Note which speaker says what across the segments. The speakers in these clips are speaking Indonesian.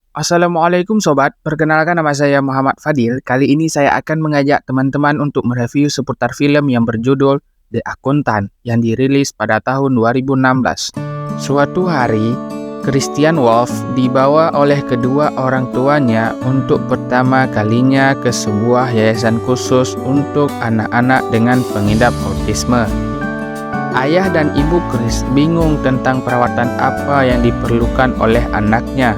Speaker 1: Assalamualaikum Sobat, perkenalkan nama saya Muhammad Fadil. Kali ini saya akan mengajak teman-teman untuk mereview seputar film yang berjudul The Accountant yang dirilis pada tahun 2016. Suatu hari, Christian Wolff dibawa oleh kedua orang tuanya untuk pertama kalinya ke sebuah yayasan khusus untuk anak-anak dengan pengidap autisme. Ayah dan ibu Chris bingung tentang perawatan apa yang diperlukan oleh anaknya.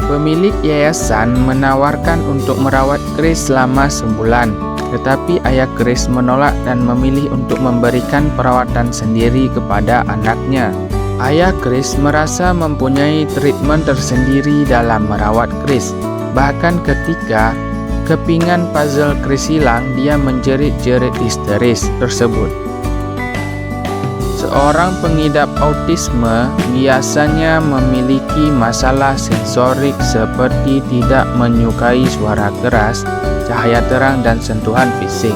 Speaker 1: Pemilik yayasan menawarkan untuk merawat Chris selama sebulan, tetapi ayah Chris menolak dan memilih untuk memberikan perawatan sendiri kepada anaknya. Ayah Chris merasa mempunyai treatment tersendiri dalam merawat Chris. Bahkan ketika kepingan puzzle Chris hilang, dia menjerit-jerit histeris tersebut. Seorang pengidap autisme biasanya memiliki masalah sensorik seperti tidak menyukai suara keras, cahaya terang, dan sentuhan fisik.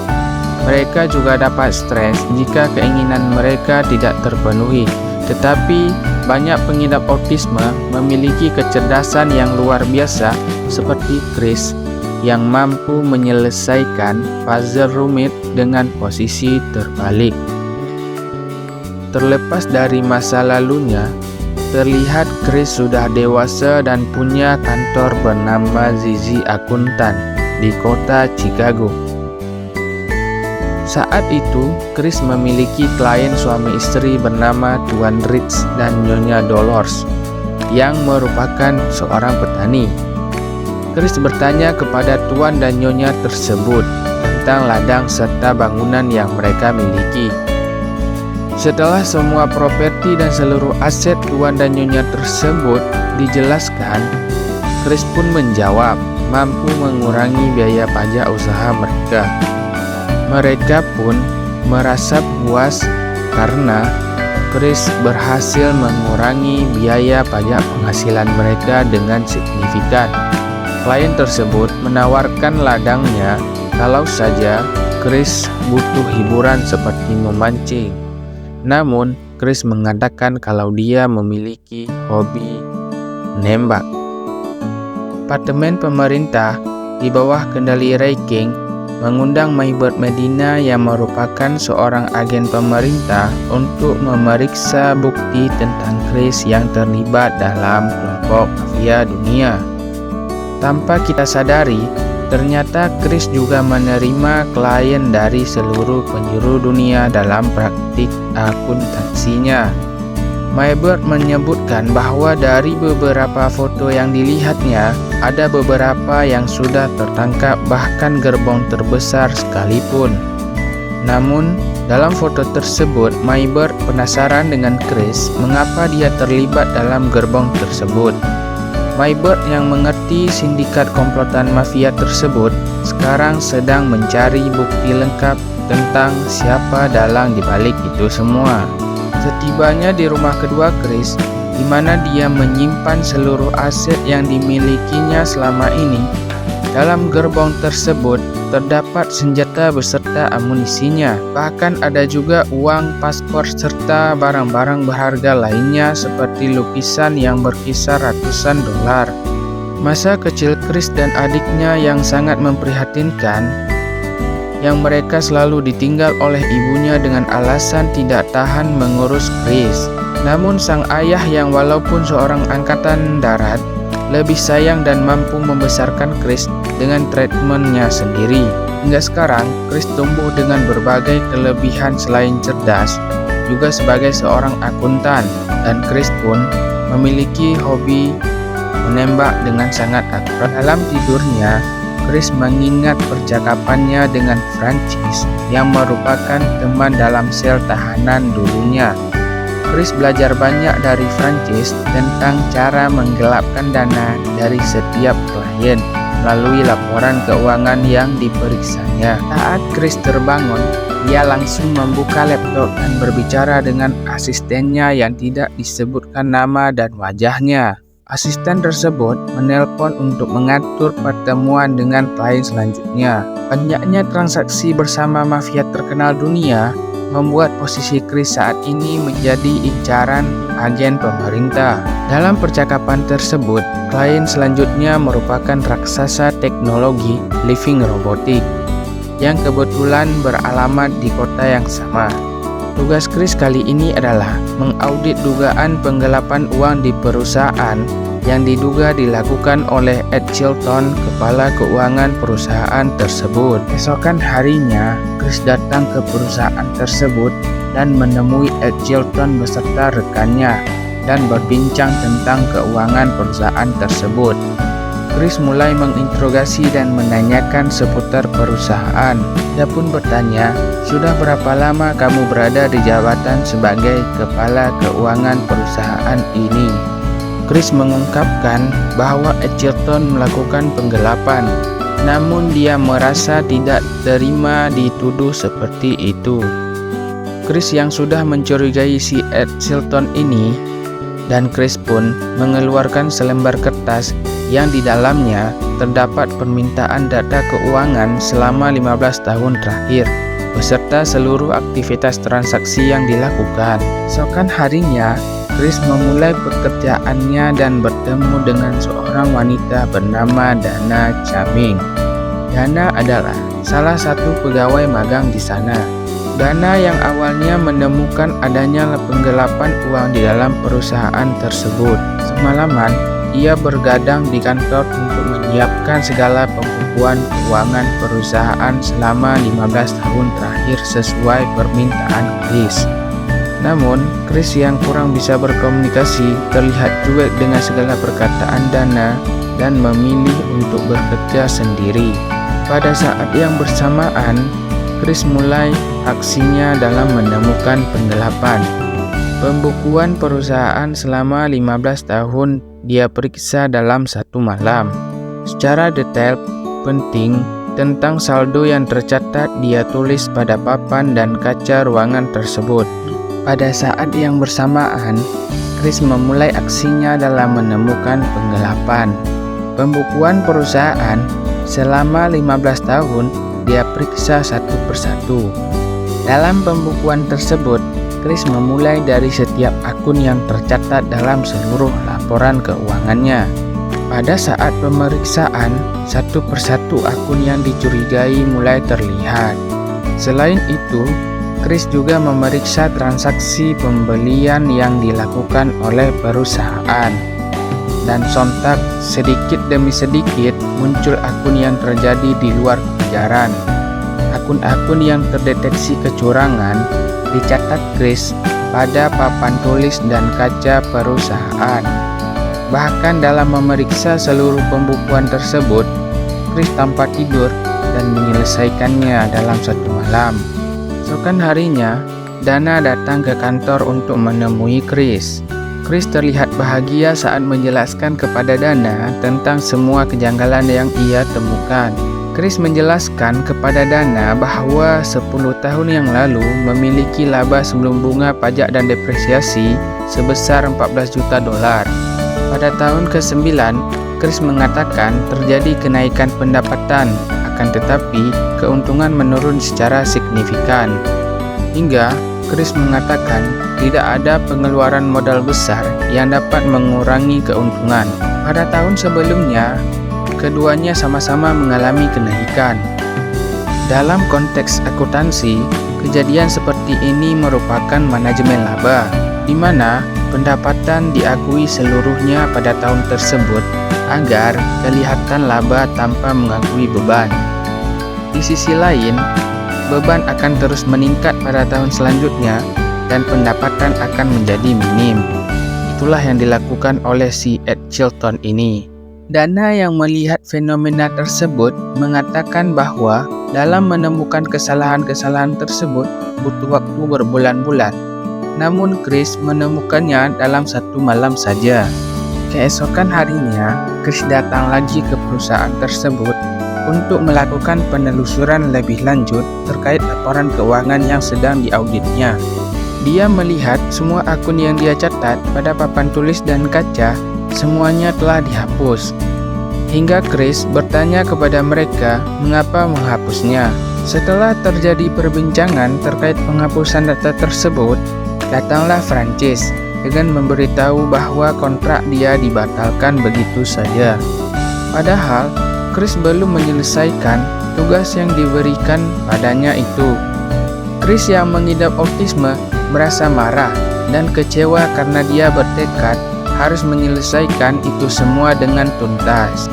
Speaker 1: Mereka juga dapat stres jika keinginan mereka tidak terpenuhi. Tetapi banyak pengidap autisme memiliki kecerdasan yang luar biasa seperti Chris yang mampu menyelesaikan puzzle rumit dengan posisi terbalik. Terlepas dari masa lalunya, terlihat Chris sudah dewasa dan punya kantor bernama Zizi Accountant di kota Chicago. Saat itu, Chris memiliki klien suami istri bernama Tuan Rich dan Nyonya Dolores, yang merupakan seorang petani. Chris bertanya kepada Tuan dan Nyonya tersebut tentang ladang serta bangunan yang mereka miliki. Setelah semua properti dan seluruh aset Tuan dan Nyonya tersebut dijelaskan, Chris pun menjawab mampu mengurangi biaya pajak usaha mereka. Mereka pun merasa puas karena Chris berhasil mengurangi biaya pajak penghasilan mereka dengan signifikan. Klien tersebut menawarkan ladangnya kalau saja Chris butuh hiburan seperti memancing. Namun, Chris mengatakan kalau dia memiliki hobi menembak. Apartemen pemerintah di bawah kendali Ray King mengundang Maybert Medina yang merupakan seorang agen pemerintah untuk memeriksa bukti tentang Chris yang terlibat dalam kelompok mafia dunia. Tanpa kita sadari, ternyata Chris juga menerima klien dari seluruh penjuru dunia dalam praktik akuntansinya. Maybert menyebutkan bahwa dari beberapa foto yang dilihatnya, ada beberapa yang sudah tertangkap bahkan gerbong terbesar sekalipun. Namun, dalam foto tersebut, Maybert penasaran dengan Chris mengapa dia terlibat dalam gerbong tersebut. Maybert yang mengerti sindikat komplotan mafia tersebut sekarang sedang mencari bukti lengkap tentang siapa dalang di balik itu semua. Setibanya di rumah kedua Chris, di mana dia menyimpan seluruh aset yang dimilikinya selama ini, dalam gerbong tersebut terdapat senjata beserta amunisinya. Bahkan ada juga uang, paspor, serta barang-barang berharga lainnya seperti lukisan yang berkisar ratusan dolar. Masa kecil Chris dan adiknya yang sangat memprihatinkan, yang mereka selalu ditinggal oleh ibunya dengan alasan tidak tahan mengurus Chris. Namun sang ayah yang walaupun seorang angkatan darat, lebih sayang dan mampu membesarkan Chris dengan treatmentnya sendiri. Hingga sekarang, Chris tumbuh dengan berbagai kelebihan selain cerdas, juga sebagai seorang akuntan, dan Chris pun memiliki hobi menembak dengan sangat akurat. Dalam tidurnya, Chris mengingat percakapannya dengan Francis yang merupakan teman dalam sel tahanan dulunya. Chris belajar banyak dari Francis tentang cara menggelapkan dana dari setiap klien melalui laporan keuangan yang diperiksanya. Saat Chris terbangun, dia langsung membuka laptop dan berbicara dengan asistennya yang tidak disebutkan nama dan wajahnya. Asisten tersebut menelpon untuk mengatur pertemuan dengan klien selanjutnya. Banyaknya transaksi bersama mafia terkenal dunia membuat posisi Chris saat ini menjadi incaran agen pemerintah. Dalam percakapan tersebut, klien selanjutnya merupakan raksasa teknologi Living Robotics yang kebetulan beralamat di kota yang sama. Tugas Chris kali ini adalah mengaudit dugaan penggelapan uang di perusahaan yang diduga dilakukan oleh Ed Chilton, kepala keuangan perusahaan tersebut. Esokan harinya, Chris datang ke perusahaan tersebut dan menemui Ed Chilton beserta rekannya dan berbincang tentang keuangan perusahaan tersebut. Chris mulai menginterogasi dan menanyakan seputar perusahaan. Dia pun bertanya, "Sudah berapa lama kamu berada di jabatan sebagai kepala keuangan perusahaan ini?" Chris mengungkapkan bahwa Ed Chilton melakukan penggelapan, namun dia merasa tidak terima dituduh seperti itu. Chris yang sudah mencurigai si Ed Chilton ini, dan Chris pun mengeluarkan selembar kertas yang di dalamnya terdapat permintaan data keuangan selama 15 tahun terakhir, beserta seluruh aktivitas transaksi yang dilakukan. Esokan harinya, Chris memulai pekerjaannya dan bertemu dengan seorang wanita bernama Dana Chaming. Dana adalah salah satu pegawai magang di sana. Dana yang awalnya menemukan adanya penggelapan uang di dalam perusahaan tersebut. Semalaman, ia bergadang di kantor untuk menyiapkan segala pembukuan keuangan perusahaan selama 15 tahun terakhir sesuai permintaan Chris. Namun, Chris yang kurang bisa berkomunikasi terlihat cuek dengan segala perkataan Dana dan memilih untuk bekerja sendiri. Pada saat yang bersamaan, Chris mulai aksinya dalam menemukan penggelapan. Pembukuan perusahaan selama 15 tahun dia periksa dalam satu malam. Secara detail penting tentang saldo yang tercatat dia tulis pada papan dan kaca ruangan tersebut. Pada saat yang bersamaan, Chris memulai aksinya dalam menemukan penggelapan. Pembukuan perusahaan selama 15 tahun dia periksa satu persatu. Dalam pembukuan tersebut, Chris memulai dari setiap akun yang tercatat dalam seluruh laporan keuangannya. Pada saat pemeriksaan, satu persatu akun yang dicurigai mulai terlihat. Selain itu, Chris juga memeriksa transaksi pembelian yang dilakukan oleh perusahaan. Dan sontak, sedikit demi sedikit muncul akun yang terjadi di luar kejaran. Akun-akun yang terdeteksi kecurangan dicatat Chris pada papan tulis dan kaca perusahaan. Bahkan dalam memeriksa seluruh pembukuan tersebut, Chris tanpa tidur dan menyelesaikannya dalam satu malam. Esokan harinya, Dana datang ke kantor untuk menemui Chris. Chris terlihat bahagia saat menjelaskan kepada Dana tentang semua kejanggalan yang ia temukan. Chris menjelaskan kepada Dana bahwa 10 tahun yang lalu memiliki laba sebelum bunga pajak dan depresiasi sebesar 14 juta dolar. Pada tahun ke-9, Chris mengatakan terjadi kenaikan pendapatan, akan tetapi keuntungan menurun secara signifikan. Hingga Chris mengatakan tidak ada pengeluaran modal besar yang dapat mengurangi keuntungan. Pada tahun sebelumnya, keduanya sama-sama mengalami kenaikan. Dalam konteks akuntansi, kejadian seperti ini merupakan manajemen laba, di mana pendapatan diakui seluruhnya pada tahun tersebut agar kelihatan laba tanpa mengakui beban. Di sisi lain, beban akan terus meningkat pada tahun selanjutnya dan pendapatan akan menjadi minim. Itulah yang dilakukan oleh si Ed Chilton ini. Dana yang melihat fenomena tersebut mengatakan bahwa dalam menemukan kesalahan-kesalahan tersebut butuh waktu berbulan-bulan. Namun Chris menemukannya dalam satu malam saja. Keesokan harinya, Chris datang lagi ke perusahaan tersebut untuk melakukan penelusuran lebih lanjut terkait laporan keuangan yang sedang diauditnya. Dia melihat semua akun yang dia catat pada papan tulis dan kaca, semuanya telah dihapus. Hingga Chris bertanya kepada mereka mengapa menghapusnya. Setelah terjadi perbincangan terkait penghapusan data tersebut, datanglah Francis dengan memberitahu bahwa kontrak dia dibatalkan begitu saja. Padahal, Chris belum menyelesaikan tugas yang diberikan padanya itu. Chris yang mengidap autisme merasa marah dan kecewa karena dia bertekad harus menyelesaikan itu semua dengan tuntas.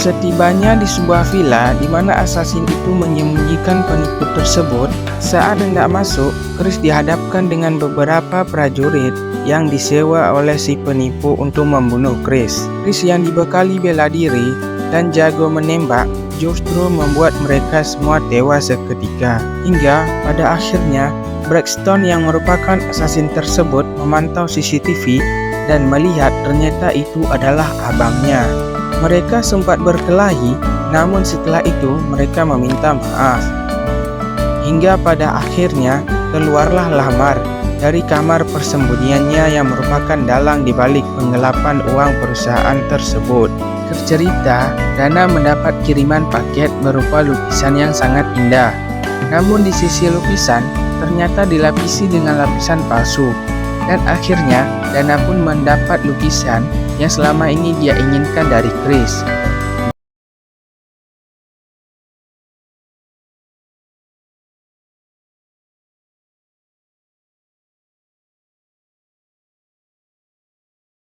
Speaker 1: Setibanya di sebuah villa di mana asasin itu menyembunyikan penipu tersebut, saat hendak masuk, Chris dihadapkan dengan beberapa prajurit yang disewa oleh si penipu untuk membunuh Chris. Chris yang dibekali bela diri dan jago menembak justru membuat mereka semua tewas seketika. Hingga pada akhirnya, Braxton yang merupakan asasin tersebut memantau CCTV dan melihat ternyata itu adalah abangnya. Mereka sempat berkelahi, namun setelah itu mereka meminta maaf. Hingga pada akhirnya keluarlah Lamar dari kamar persembunyiannya yang merupakan dalang di balik penggelapan uang perusahaan tersebut. Cerita, Dana mendapat kiriman paket berupa lukisan yang sangat indah. Namun di sisi lukisan ternyata dilapisi dengan lapisan palsu. Dan akhirnya Dana pun mendapat lukisan yang selama ini dia inginkan dari Chris.